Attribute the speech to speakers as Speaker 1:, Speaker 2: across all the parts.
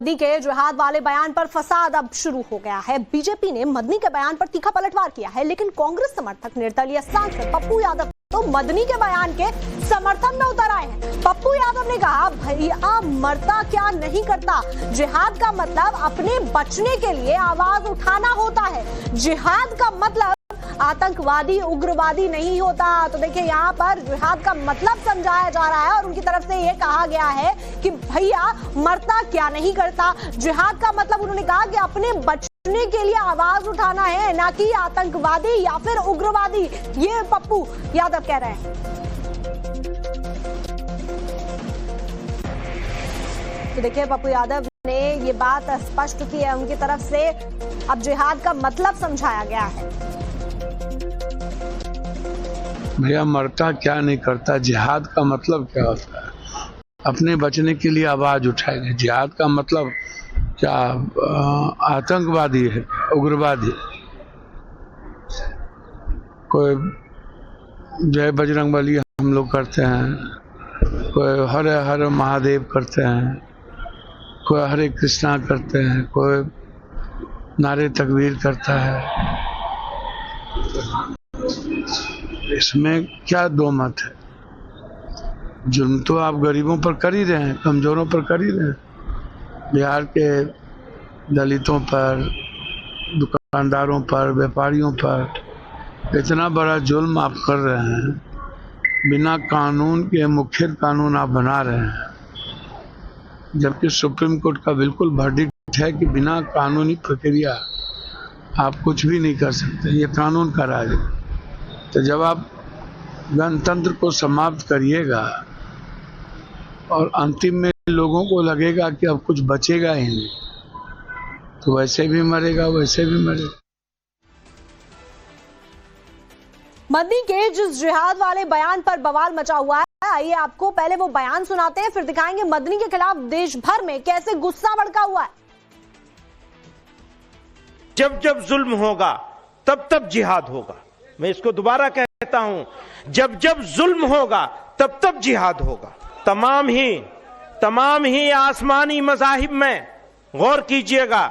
Speaker 1: मदनी के जिहाद वाले बयान पर फसाद अब शुरू हो गया है। बीजेपी ने मदनी के बयान पर तीखा पलटवार किया है, लेकिन कांग्रेस समर्थक निर्दलीय सांसद पप्पू यादव तो मदनी के बयान के समर्थन में उतर आए हैं। पप्पू यादव ने कहा, भैया मरता क्या नहीं करता, जिहाद का मतलब अपने बचने के लिए आवाज उठाना होता है। जिहाद का मतलब आतंकवादी उग्रवादी नहीं होता। तो देखिए यहाँ पर जिहाद का मतलब समझाया जा रहा है और उनकी तरफ से ये कहा गया है कि भैया मरता क्या नहीं करता। जिहाद का मतलब उन्होंने कहा कि अपने बचने के लिए आवाज उठाना है, ना कि आतंकवादी या फिर उग्रवादी। ये पप्पू यादव कह रहे हैं। तो देखिए पप्पू यादव ने ये बात स्पष्ट की है उनकी तरफ से। अब जिहाद का मतलब समझाया गया है।
Speaker 2: भैया मरता क्या नहीं करता, जिहाद का मतलब क्या होता है, अपने बचने के लिए आवाज उठाएंगे। जिहाद का मतलब क्या आतंकवादी है, उग्रवादी। कोई जय बजरंगबली हम लोग करते हैं, कोई हर हर महादेव करते हैं, कोई हरे कृष्णा करते हैं, कोई नारे तकबीर करता है। इसमें क्या दो मत है। जुल्म तो आप गरीबों पर कर ही रहे हैं, कमजोरों पर कर ही रहे हैं। बिहार के दलितों पर, दुकानदारों पर, व्यापारियों पर इतना बड़ा जुल्म आप कर रहे हैं। बिना कानून के मुख्य कानून आप बना रहे हैं, जबकि सुप्रीम कोर्ट का बिल्कुल वर्डिक्ट है कि बिना कानूनी प्रक्रिया आप कुछ भी नहीं कर सकते। ये कानून का राज है। तो जब आप गणतंत्र को समाप्त करिएगा और अंतिम में लोगों को लगेगा कि अब कुछ बचेगा ही नहीं, तो वैसे भी मरेगा, वैसे भी मरेगा।
Speaker 1: मदनी के जिस जिहाद वाले बयान पर बवाल मचा हुआ है, आइए आपको पहले वो बयान सुनाते हैं, फिर दिखाएंगे मदनी के खिलाफ देश भर में कैसे गुस्सा भड़का हुआ है।
Speaker 3: जब जब जुल्म होगा तब तब जिहाद होगा। मैं इसको दोबारा कहता हूं, जब जब जुल्म होगा तब तब जिहाद होगा। तमाम ही आसमानी मज़ाहिब में गौर कीजिएगा,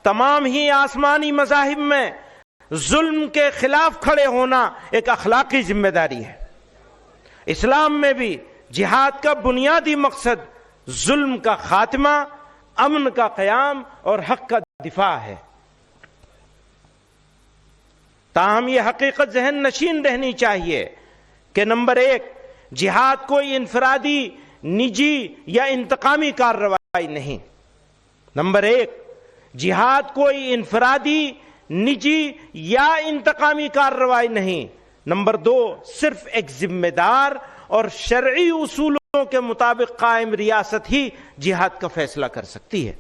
Speaker 3: तमाम ही आसमानी मज़ाहिब में जुल्म के खिलाफ खड़े होना एक अखलाकी जिम्मेदारी है। इस्लाम में भी जिहाद का बुनियादी मकसद जुल्म का खात्मा, अमन का क़याम और हक का दिफा है। ताहम यह हकीकत जहन नशीन रहनी चाहिए कि नंबर 1, जिहाद कोई इनफरादी, निजी या इंतकामी कार्रवाई नहीं। नंबर 1, जिहाद कोई इनफरादी, निजी या इंतकामी कार्रवाई नहीं। नंबर 2, सिर्फ एक जिम्मेदार और शरई उसूलों के मुताबिक कायम रियासत ही जिहाद का फैसला कर सकती है।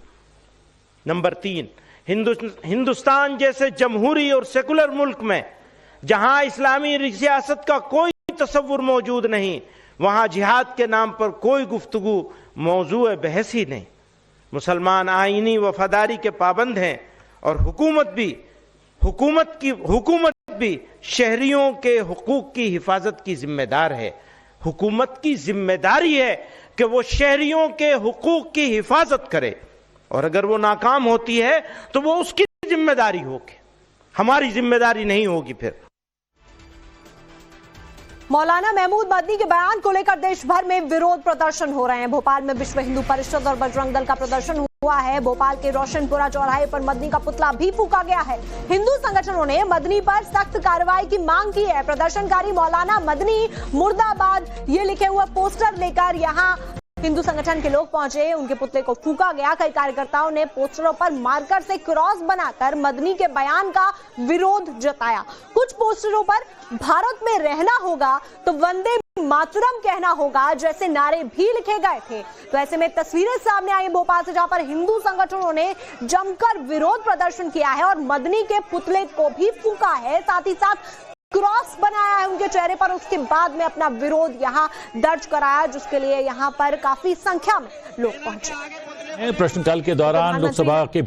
Speaker 3: नंबर 3, हिंदुस्तान जैसे जमहूरी और सेकुलर मुल्क में जहां इस्लामी रियासत का कोई तसव्वुर मौजूद नहीं, वहां जिहाद के नाम पर कोई गुफ्तगू मौजू बहस ही नहीं। मुसलमान आईनी वफादारी के पाबंद हैं और हुकूमत भी शहरियों के हुकूक की हिफाजत की जिम्मेदार है। हुकूमत की जिम्मेदारी है कि वो शहरियों के हुकूक की हिफाजत करे, और अगर वो नाकाम होती है तो वो उसकी जिम्मेदारी होगी, हमारी जिम्मेदारी नहीं होगी। फिर
Speaker 1: मौलाना महमूद मदनी के बयान को लेकर देश भर में विरोध प्रदर्शन हो रहे हैं। भोपाल में विश्व हिंदू परिषद और बजरंग दल का प्रदर्शन हुआ है। भोपाल के रोशनपुरा चौराहे पर मदनी का पुतला भी फूंका गया है। हिंदू संगठनों ने मदनी पर सख्त कार्रवाई की मांग की है। प्रदर्शनकारी मौलाना मदनी मुर्दाबाद ये लिखे हुए पोस्टर लेकर यहाँ हिंदू संगठन के लोग पहुंचे, उनके पुतले को फूंका गया। कई कार्यकर्ताओं ने पोस्टरों पर मार्कर से क्रॉस बनाकर मदनी के बयान का विरोध जताया। कुछ पोस्टरों पर भारत में रहना होगा तो वंदे मातरम कहना होगा जैसे नारे भी लिखे गए थे। तो ऐसे में तस्वीरें सामने आई भोपाल से, जहां पर हिंदू संगठनों ने जमकर विरोध प्रदर्शन किया है और मदनी के पुतले को भी फूंका है, साथ ही साथ क्रॉस बनाया है उनके चेहरे पर। उसके बाद में अपना विरोध यहां दर्ज कराया, जिसके लिए यहां पर काफी संख्या में लोग पहुंचे।
Speaker 4: प्रश्नकाल के दौरान लोकसभा के